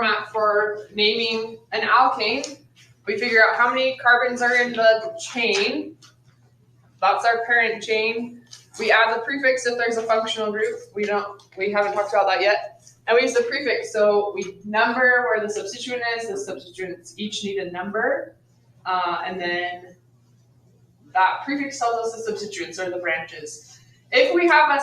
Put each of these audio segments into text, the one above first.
format for naming an alkane. We figure out how many carbons are in the chain. That's our parent chain. We add the prefix if there's a functional group. We haven't talked about that yet. And we use the prefix, so we number where the substituent is. The substituents each need a number. And then that prefix tells us the substituents or the branches. If we have a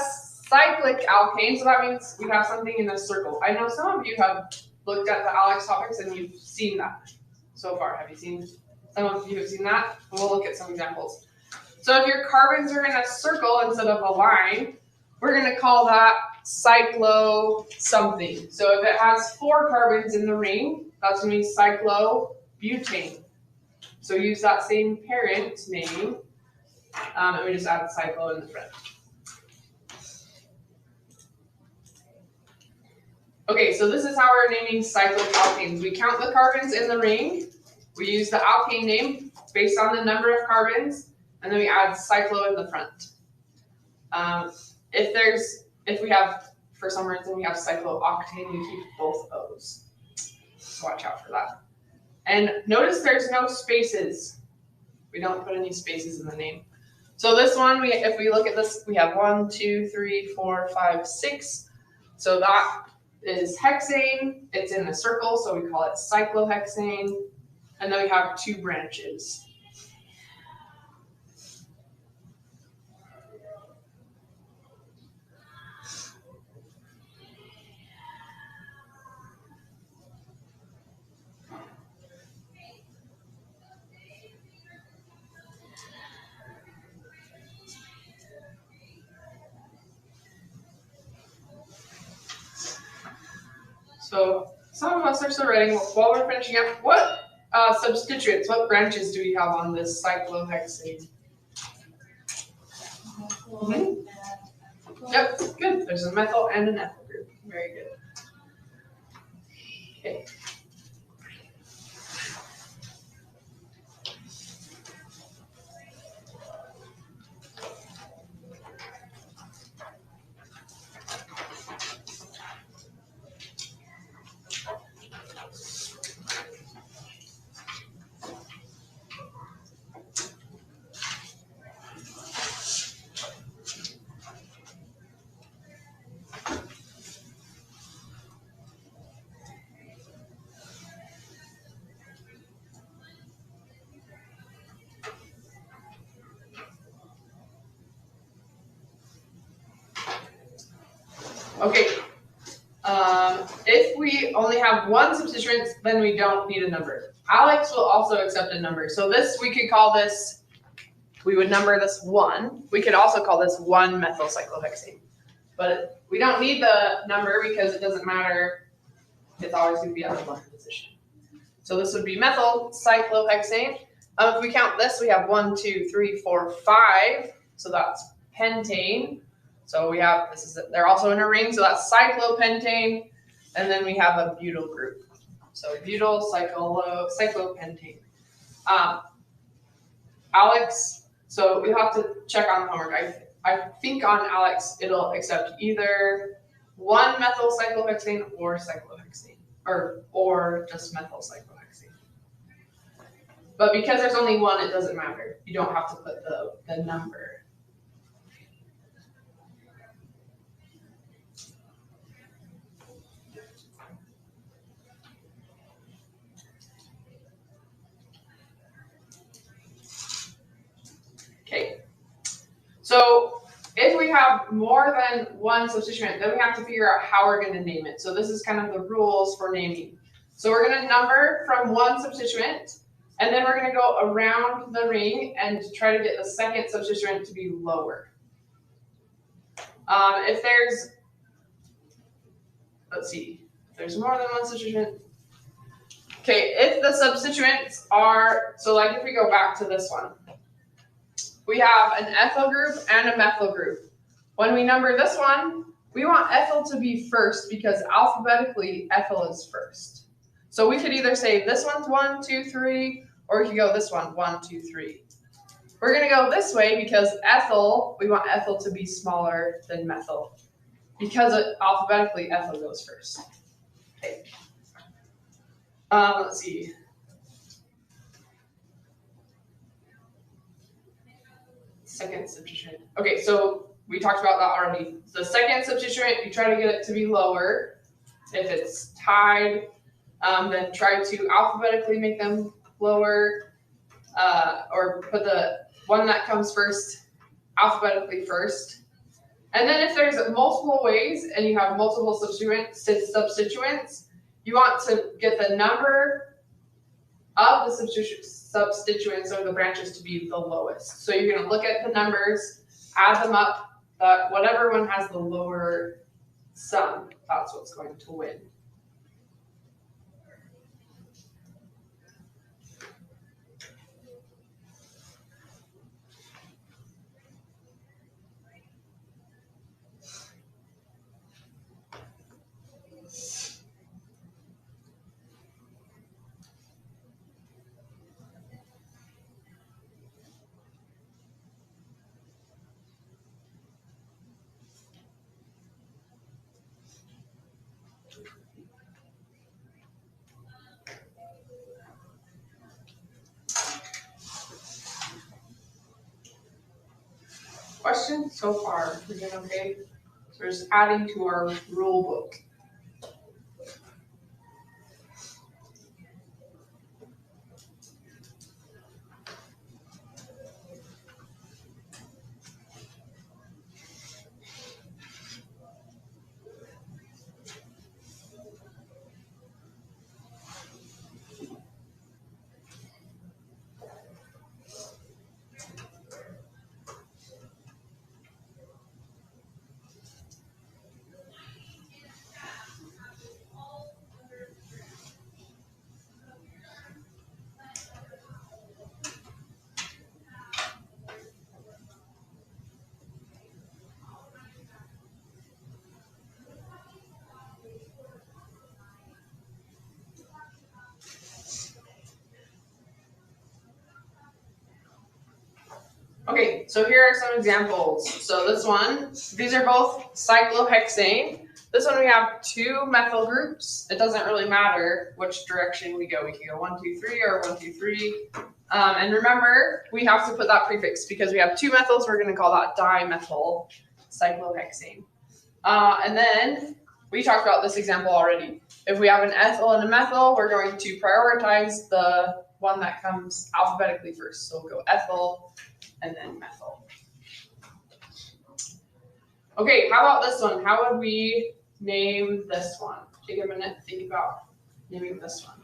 cyclic alkane, so that means we have something in a circle. I know some of you have looked at the ALEX topics and you've seen that so far. Have you seen, some of you have seen that? We'll look at some examples. So if your carbons are in a circle instead of a line, we're going to call that cyclo something. So if it has 4 carbons in the ring, that's going to be cyclobutane. So use that same parent name, and we just add cyclo in the front. Okay, so this is how we're naming cyclic alkanes. We count the carbons in the ring, we use the alkane name based on the number of carbons, and then we add cyclo in the front. If we have, for some reason, we have cyclooctane, we keep both O's. So watch out for that. And notice there's no spaces. We don't put any spaces in the name. So this one, if we look at this, we have 1, 2, 3, 4, 5, 6. So that is hexane. It's in a circle, so we call it cyclohexane. And then we have 2 branches. So some of us are still writing while we're finishing up. What substituents, what branches do we have on this cyclohexane? Yep, good. There's a methyl and an ethyl group. Very good. Okay. Okay, if we only have one substituent, then we don't need a number. ALEX will also accept a number. So this, we could call this, we would number this 1. We could also call this 1-methyl cyclohexane. But we don't need the number because it doesn't matter. It's always going to be at the 1 position. So this would be methyl cyclohexane. If we count this, we have 1, 2, 3, 4, 5. So that's pentane. So we have, they're also in a ring, so that's cyclopentane, and then we have a butyl group. So butyl, cyclopentane. ALEX, so we have to check on the homework. I think on ALEX, it'll accept either 1-methyl cyclohexane or cyclohexane, or just methyl cyclohexane. But because there's only 1, it doesn't matter. You don't have to put the number. Okay, so if we have more than 1 substituent, then we have to figure out how we're going to name it. So this is kind of the rules for naming. So we're going to number from 1 substituent, and then we're going to go around the ring and try to get the second substituent to be lower. If there's, let's see, if there's more than 1 substituent. Okay, if the substituents are, so like if we go back to this one, we have an ethyl group and a methyl group. When we number this one, we want ethyl to be first because alphabetically ethyl is first. So we could either say this one's 1, 2, 3, or we could go this one, 1, 2, 3. We're going to go this way because ethyl, we want ethyl to be smaller than methyl because alphabetically ethyl goes first. Okay. Let's see. Second substituent. Okay, so we talked about that already. The second substituent, you try to get it to be lower. If it's tied, then try to alphabetically make them lower, or put the one that comes first alphabetically first. And then if there's multiple ways and you have multiple substituents, you want to get the number of the substituents or the branches to be the lowest. So you're going to look at the numbers, add them up, whatever one has the lower sum, that's what's going to win. Question so far? We're doing okay? So we're just adding to our rule book. Okay, so here are some examples. So this one, these are both cyclohexane. This one we have 2 methyl groups. It doesn't really matter which direction we go. We can go 1, 2, 3 or 1, 2, 3. And remember, we have to put that prefix because we have 2 methyls. We're going to call that dimethyl cyclohexane. And then we talked about this example already. If we have an ethyl and a methyl, we're going to prioritize the one that comes alphabetically first. So we'll go ethyl and then methyl. Okay, how about this one? How would we name this one? Take a minute to think about naming this one.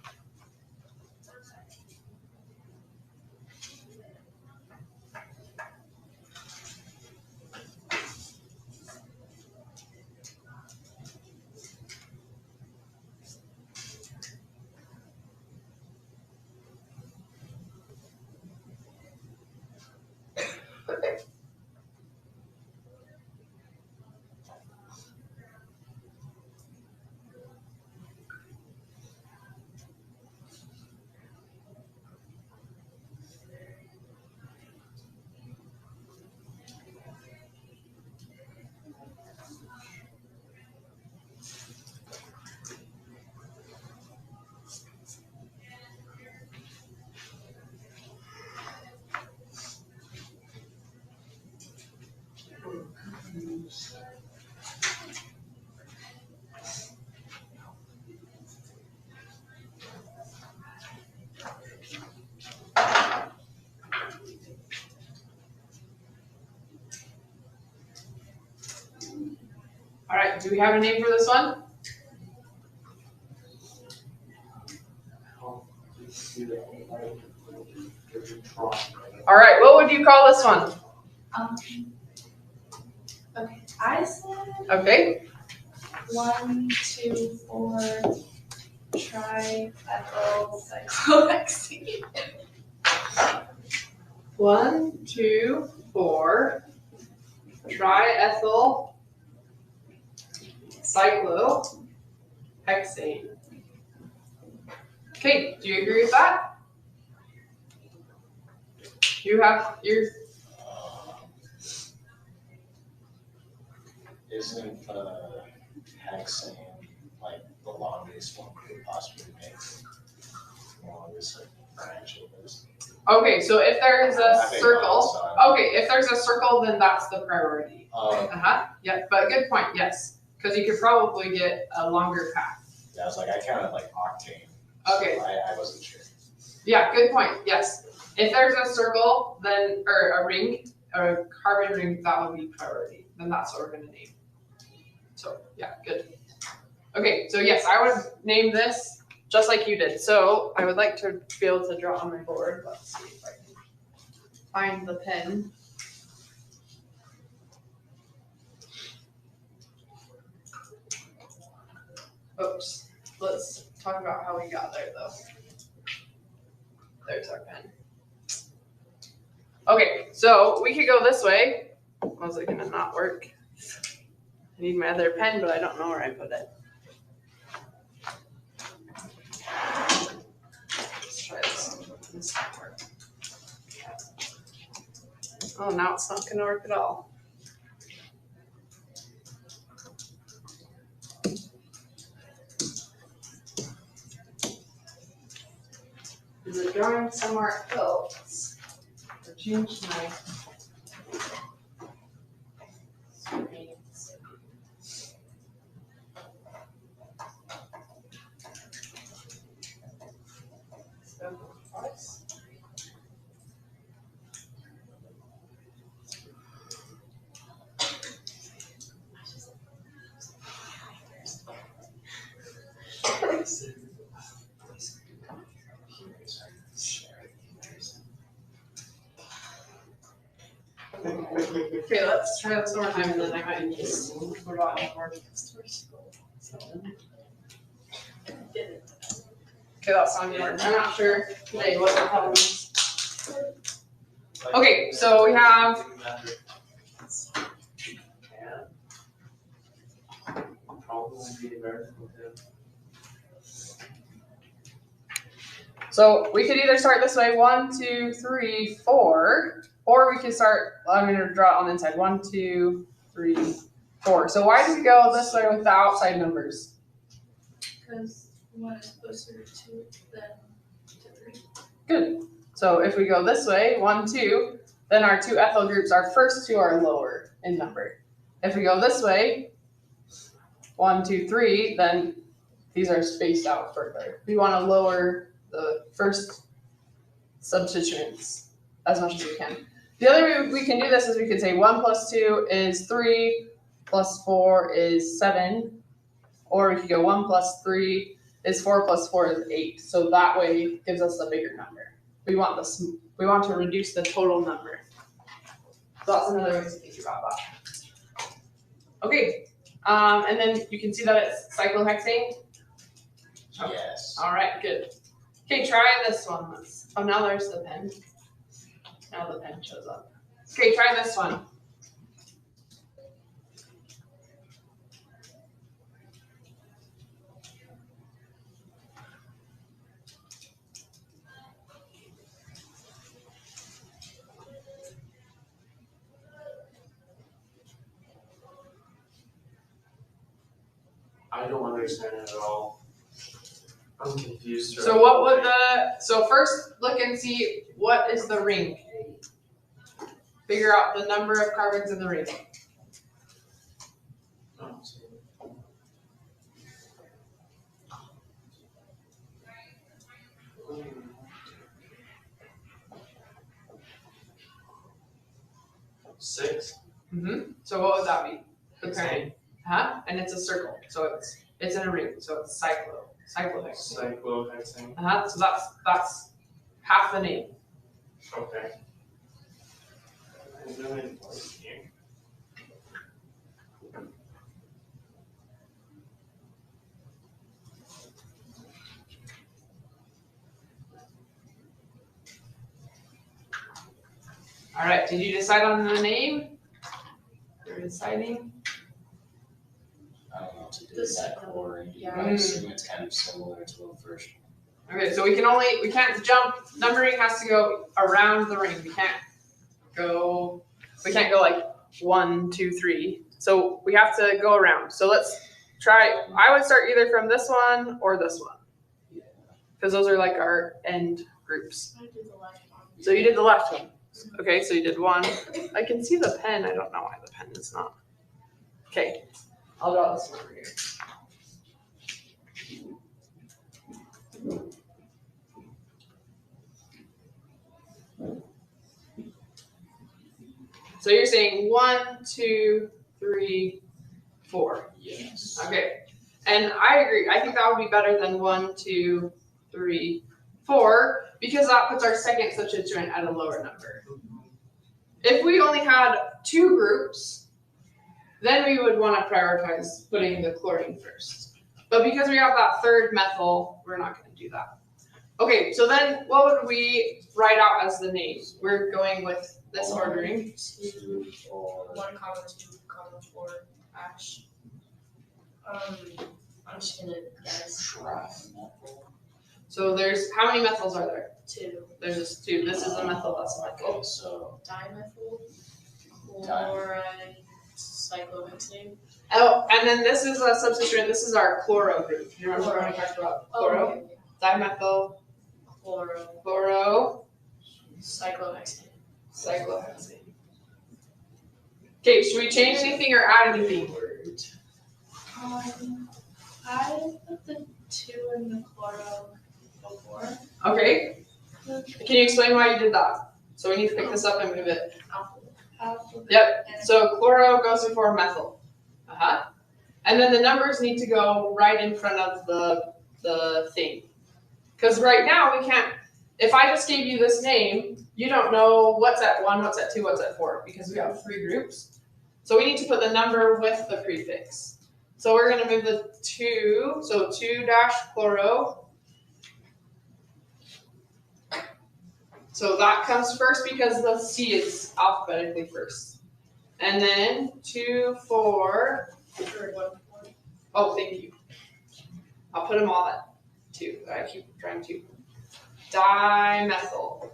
All right, do we have a name for this one? All right, what would you call this one? Okay, I said. Okay. 1, 2, 4, triethyl cyclohexane. 1, 2, 4, triethyl cyclohexane. Okay, do you agree with that? You have your. Isn't hexane like the longest one could possibly make? longest branch is. Okay, so if there's I a think circle, also. okay, if there's a circle, then that's the priority. Yeah, but good point, yes. Because you could probably get a longer path. Yeah, I was like, I counted like octane. Okay. So I wasn't sure. Yeah, good point, yes. If there's a circle, then, or a ring, or a carbon ring, that would be priority. Then that's what we're gonna name. So, yeah, good. Okay, so yes, I would name this just like you did. So I would like to be able to draw on my board. Let's see if I can find the pen. Oops, let's talk about how we got there though. There's our pen. Okay, so we could go this way. Was it gonna not work? I need my other pen, but I don't know where I put it. Let's try this one. This might work. Oh, now it's not gonna work at all. Is it drawing somewhere else? Or change my screens? So, twice. Okay, let's try this one more time and then I might just put on more. Okay, that's not gonna work. I'm not sure today what the problem is. Okay, so we have so we could either start this way, 1, 2, 3, 4, or we could start, I'm gonna draw it on the inside, 1, 2, 3, 4. So why do we go this way with the outside numbers? Because 1 is closer to than to 3. Good. So if we go this way, 1, 2, then our two ethyl groups, our first two are lower in number. If we go this way, 1, 2, 3, then these are spaced out further. We want to lower the first substituents as much as we can. The other way we can do this is we can say 1 plus 2 is 3, plus 4 is 7, or we could go 1 plus 3 is 4 plus 4 is 8. So that way it gives us a bigger number. We want this. We want to reduce the total number. So that's another way to think about that. Okay, and then you can see that it's cyclohexane. Yes. All right, good. Okay, try this one. Oh, now there's the pen. Now the pen shows up. Okay, try this one. I don't understand it at all. I'm confused. So what would so first look and see what is the ring. Figure out the number of carbons in the ring. Oh, six. Mm-hmm. So what would that be? The Hexane. parent. Huh? And it's a circle. So it's in a ring. So it's cyclohexane. Cyclohexane. So that's half the name. Okay. I really like you. All right. Did you decide on the name? You're deciding. I don't know what to do The with that second core. yeah. I assume it's kind of similar to the first one. Okay. So we can't jump. Numbering has to go around the ring. We can't go like 1, 2, 3. So we have to go around. So let's try. I would start either from this one or this one. Yeah. because those are like our end groups. I did the left one. So you did the left one. Okay, so you did one. I can see the pen. I don't know why the pen is not. Okay, I'll draw this one over here. So you're saying 1, 2, 3, 4. Yes. Okay, and I agree. I think that would be better than 1, 2, 3, 4 because that puts our second substituent at a lower number. If we only had 2 groups, then we would want to prioritize putting the chlorine first. But because we have that third methyl, we're not going to do that. Okay, so then what would we write out as the name? We're going with this ordering. 2, 4. 1, 2, 4, hash. I'm just gonna guess. Trimethyl. So there's, how many methyls are there? 2. There's just 2. This is a methyl, that's a methyl. Okay, so Dimethyl. Chloride. Cyclohexane. Oh, and then this is a substituent. This is our chloro group. Do you remember when we talked about chloro? Okay. Dimethyl, chloro, Cyclohexane. cyclohexane. Okay, should we change anything or add anything? I put the 2 in the chloro before. Okay. Can you explain why you did that? So we need to pick this up and move it. Alphabet. Yep. And So chloro goes before methyl. And then the numbers need to go right in front of the thing. Because right now we can't, if I just gave you this name, you don't know what's at 1, what's at 2, what's at 4, because we have 3 groups. So we need to put the number with the prefix. So we're going to move the 2, so 2-chloro. So that comes first because the C is alphabetically first. And then 2, 4. third one. Oh, thank you. I'll put them all at 2. I keep trying to. Dimethyl.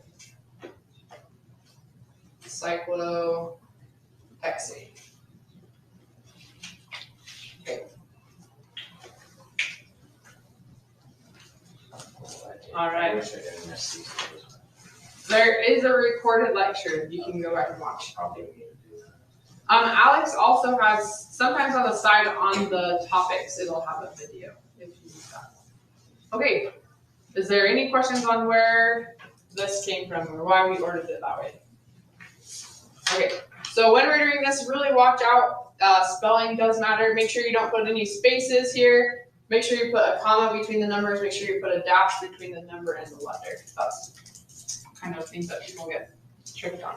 Cyclohexane. Okay. All I right. wish I didn't miss these days. There is a recorded lecture you can go back and watch. Probably need to do that. Alex also has, sometimes on the side on the topics, it'll have a video if you need that. Okay, is there any questions on where this came from or why we ordered it that way? Okay, so when we're doing this, really watch out. Spelling does matter. Make sure you don't put any spaces here. Make sure you put a comma between the numbers. Make sure you put a dash between the number and the letter. That's kind of things that people get tricked on.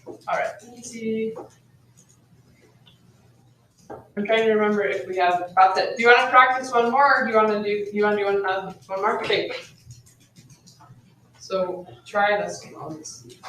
All right, let's see. I'm trying to remember if we have, that's it. Do you want to practice one more or do you want to do one more? Okay. So try this one. I'll just see.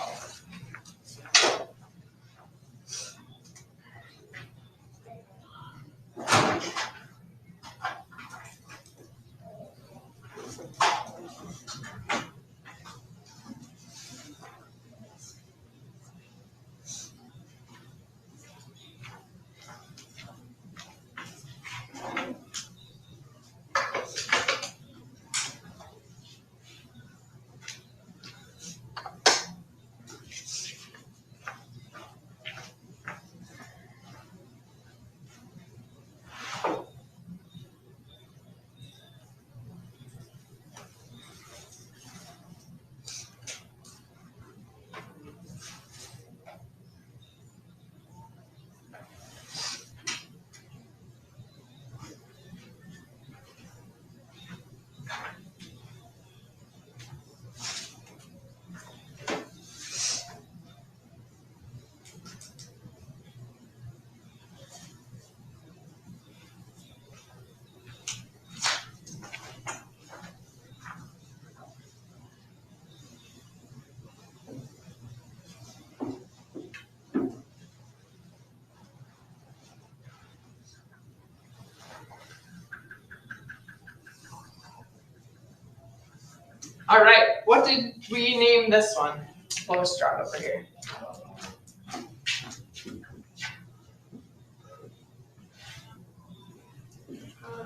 All right, what did we name this one? We'll just draw it over here.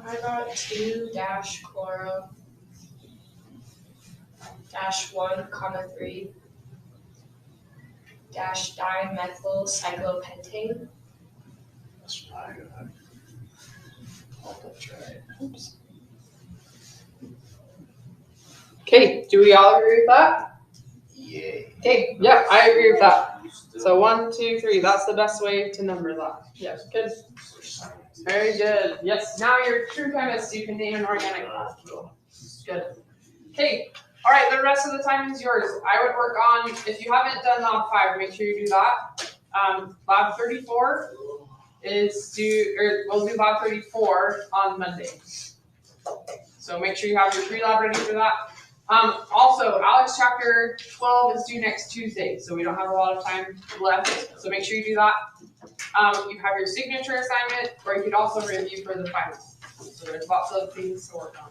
I got 2-chloro. -1,3 dimethyl cyclopentane. That's what I got. Oh, that's right. Oops. Okay, do we all agree with that? Yay. Okay, yeah, I agree with that. So 1, 2, 3, that's the best way to number that. Yes, good. Very good. Yes, now you're a true chemist, you can name an organic molecule. Good. Okay, all right, the rest of the time is yours. I would work on, if you haven't done lab 5, make sure you do that. Lab 34 we'll do lab 34 on Monday. So make sure you have your pre-lab ready for that. Also, Alex chapter 12 is due next Tuesday, so we don't have a lot of time left. So make sure you do that. You have your signature assignment, or you could also review for the finals. So there's lots of things to work on.